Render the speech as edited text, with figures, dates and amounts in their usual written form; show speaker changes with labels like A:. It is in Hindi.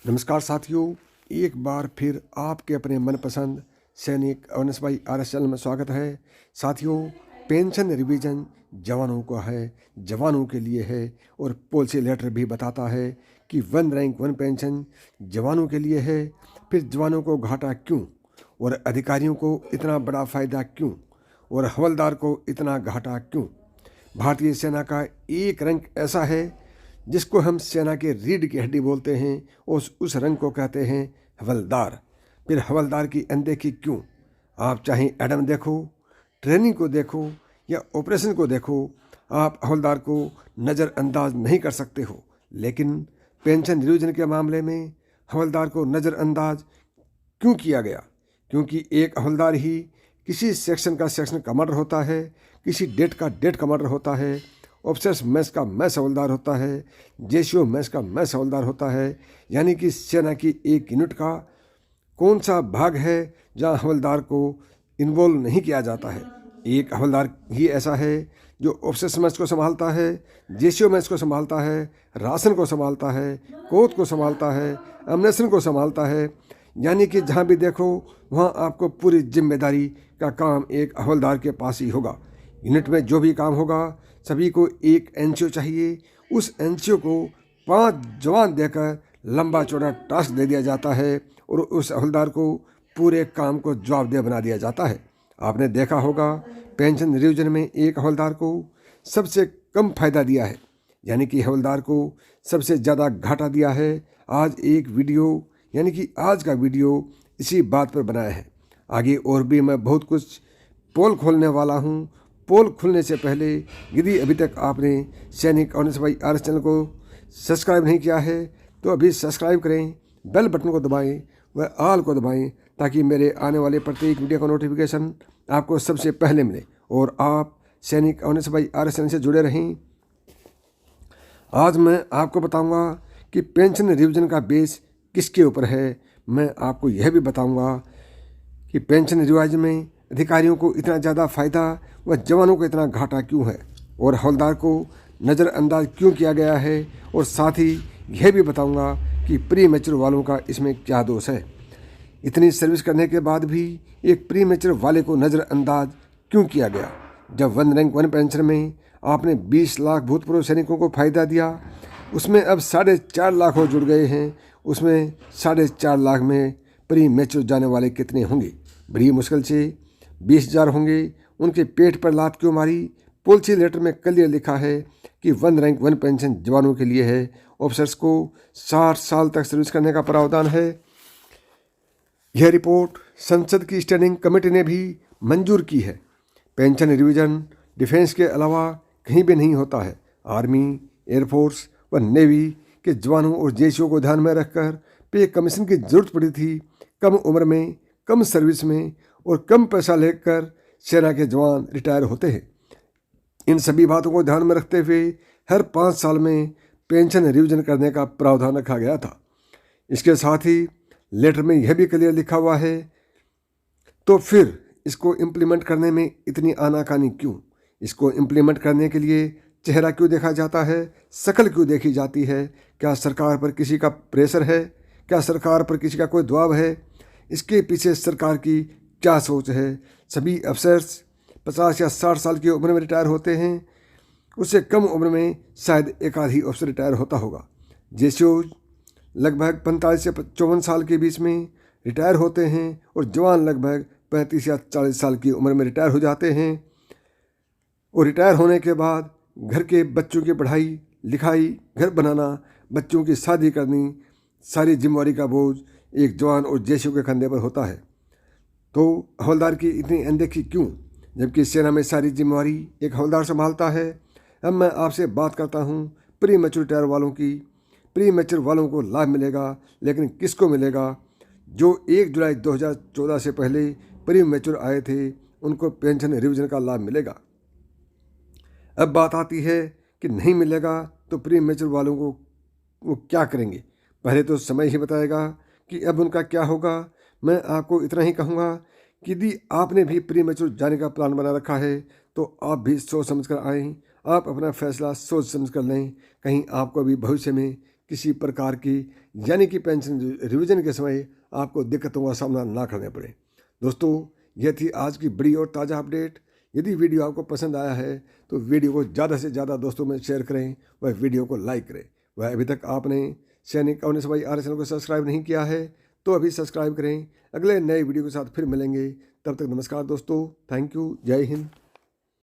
A: नमस्कार साथियों, एक बार फिर आपके अपने मनपसंद सैनिक अवनस भाई RS चैनल में स्वागत है। साथियों, पेंशन रिवीजन जवानों को है, जवानों के लिए है और पॉलिसी लेटर भी बताता है कि 1 रैंक 1 पेंशन जवानों के लिए है। फिर जवानों को घाटा क्यों और अधिकारियों को इतना बड़ा फ़ायदा क्यों और हवलदार को इतना घाटा क्यों? भारतीय सेना का एक रैंक ऐसा है जिसको हम सेना के रीढ़ की हड्डी बोलते हैं और उस रंग को कहते हैं हवलदार। फिर हवलदार की अनदेखी क्यों? आप चाहे एडम देखो, ट्रेनिंग को देखो या ऑपरेशन को देखो, आप हवलदार को नज़रअंदाज नहीं कर सकते हो। लेकिन पेंशन रिवीजन के मामले में हवलदार को नज़रअंदाज क्यों किया गया? क्योंकि एक हवलदार ही किसी सेक्शन का सेक्शन कमांडर होता है, किसी डेट का डेट कमांडर होता है, ऑफिसर्स मैस का मैस हवलदार होता है, जेसीओ मैस का मैस हवलदार होता है। यानी कि सेना की एक यूनिट का कौन सा भाग है जहां हवलदार को इन्वॉल्व नहीं किया जाता है। एक हवलदार ही ऐसा है जो ऑफिसर्स मैस को संभालता है, जेसीओ मैस को संभालता है, राशन को संभालता है, कोत को संभालता है, एमनेशन को संभालता है। यानी कि जहाँ भी देखो वहाँ आपको पूरी जिम्मेदारी का काम एक हवलदार के पास ही होगा। यूनिट में जो भी काम होगा सभी को एक एनसीओ चाहिए। उस एनसीओ को 5 जवान देकर लंबा चौड़ा टास्क दे दिया जाता है और उस हवलदार को पूरे काम को जवाबदेह बना दिया जाता है। आपने देखा होगा पेंशन रिवीजन में एक हवलदार को सबसे कम फायदा दिया है, यानी कि हवलदार को सबसे ज़्यादा घाटा दिया है। आज एक वीडियो यानी कि आज का वीडियो इसी बात पर बनाया है। आगे और भी मैं बहुत कुछ पोल खोलने वाला हूँ। पोल खुलने से पहले यदि अभी तक आपने सैनिक अवनस भाई RS चैनल को सब्सक्राइब नहीं किया है तो अभी सब्सक्राइब करें, बेल बटन को दबाएं व ऑल को दबाएं ताकि मेरे आने वाले प्रत्येक वीडियो का नोटिफिकेशन आपको सबसे पहले मिले और आप सैनिक अवनस भाई RS चैनल से जुड़े रहें। आज मैं आपको बताऊंगा कि पेंशन रिवीजन का बेस किसके ऊपर है। मैं आपको यह भी बताऊंगा कि पेंशन रिवीजन में अधिकारियों को इतना ज़्यादा फ़ायदा व जवानों को इतना घाटा क्यों है और हवलदार को नज़रअंदाज क्यों किया गया है। और साथ ही यह भी बताऊंगा कि प्री मैच्योर वालों का इसमें क्या दोष है। इतनी सर्विस करने के बाद भी एक प्री मैच्योर वाले को नज़रअंदाज क्यों किया गया? जब 1 रैंक 1 पेंशन में आपने 20 लाख भूतपूर्व सैनिकों को फ़ायदा दिया, उसमें अब 4.5 लाख और जुड़ गए हैं। उसमें 4.5 लाख में प्री मैच्योर जाने वाले कितने होंगे? बड़ी मुश्किल से 20,000 होंगे। उनके पेट पर लात क्यों मारी? पॉलिसी लेटर में क्लियर लिखा है कि 1 रैंक 1 पेंशन जवानों के लिए है। ऑफिसर्स को 60 साल तक सर्विस करने का प्रावधान है। यह रिपोर्ट संसद की स्टैंडिंग कमेटी ने भी मंजूर की है। पेंशन रिवीजन डिफेंस के अलावा कहीं भी नहीं होता है। आर्मी, एयरफोर्स व नेवी के जवानों और जेसीओ को ध्यान में रखकर पे कमीशन की जरूरत पड़ी थी। कम उम्र में, कम सर्विस में और कम पैसा लेकर सेना के जवान रिटायर होते हैं। इन सभी बातों को ध्यान में रखते हुए हर 5 साल में पेंशन रिवीजन करने का प्रावधान रखा गया था। इसके साथ ही लेटर में यह भी क्लियर लिखा हुआ है, तो फिर इसको इम्प्लीमेंट करने में इतनी आनाकानी क्यों? इसको इम्प्लीमेंट करने के लिए चेहरा क्यों देखा जाता है? शक्ल क्यों देखी जाती है? क्या सरकार पर किसी का प्रेशर है? क्या सरकार पर किसी का कोई दबाव है? इसके पीछे सरकार की क्या सोच है? सभी अफसर्स 50 या 60 साल की उम्र में रिटायर होते हैं। उससे कम उम्र में शायद एक आध ही अफसर रिटायर होता होगा। जेसीओ लगभग 45 से 54 साल के बीच में रिटायर होते हैं और जवान लगभग 35 या 40 साल की उम्र में रिटायर हो जाते हैं। और रिटायर होने के बाद घर के बच्चों की पढ़ाई लिखाई, घर बनाना, बच्चों की शादी करनी, सारी जिम्मेवारी का बोझ एक जवान और जेसीओ के कंधे पर होता है। तो हवलदार की इतनी अनदेखी क्यों, जबकि सेना में सारी जिम्मेवारी एक हवलदार संभालता है? अब मैं आपसे बात करता हूँ प्री मैच्योर रिटायर वालों की। प्री मैच्योर वालों को लाभ मिलेगा, लेकिन किसको मिलेगा? जो 1 जुलाई 2014 से पहले प्री मैच्योर आए थे उनको पेंशन रिवीजन का लाभ मिलेगा। अब बात आती है कि नहीं मिलेगा तो प्री मैच्योर वालों को वो क्या करेंगे? पहले तो समय ही बताएगा कि अब उनका क्या होगा। मैं आपको इतना ही कहूँगा कि यदि आपने भी प्री मैच्योर जाने का प्लान बना रखा है तो आप भी सोच समझ कर आएँ। आप अपना फैसला सोच समझ कर लें, कहीं आपको भी भविष्य में किसी प्रकार की यानी कि पेंशन रिवीजन के समय आपको दिक्कतों का सामना ना करना पड़े। दोस्तों, यह थी आज की बड़ी और ताज़ा अपडेट। यदि वीडियो आपको पसंद आया है तो वीडियो को ज़्यादा से ज़्यादा दोस्तों में शेयर करें, वह वीडियो को लाइक करें। वह अभी तक आपने सैनिक अवेयरनेस बाय आर चैनल को सब्सक्राइब नहीं किया है तो अभी सब्सक्राइब करें। अगले नए वीडियो के साथ फिर मिलेंगे, तब तक नमस्कार दोस्तों। Thank you. जय हिंद।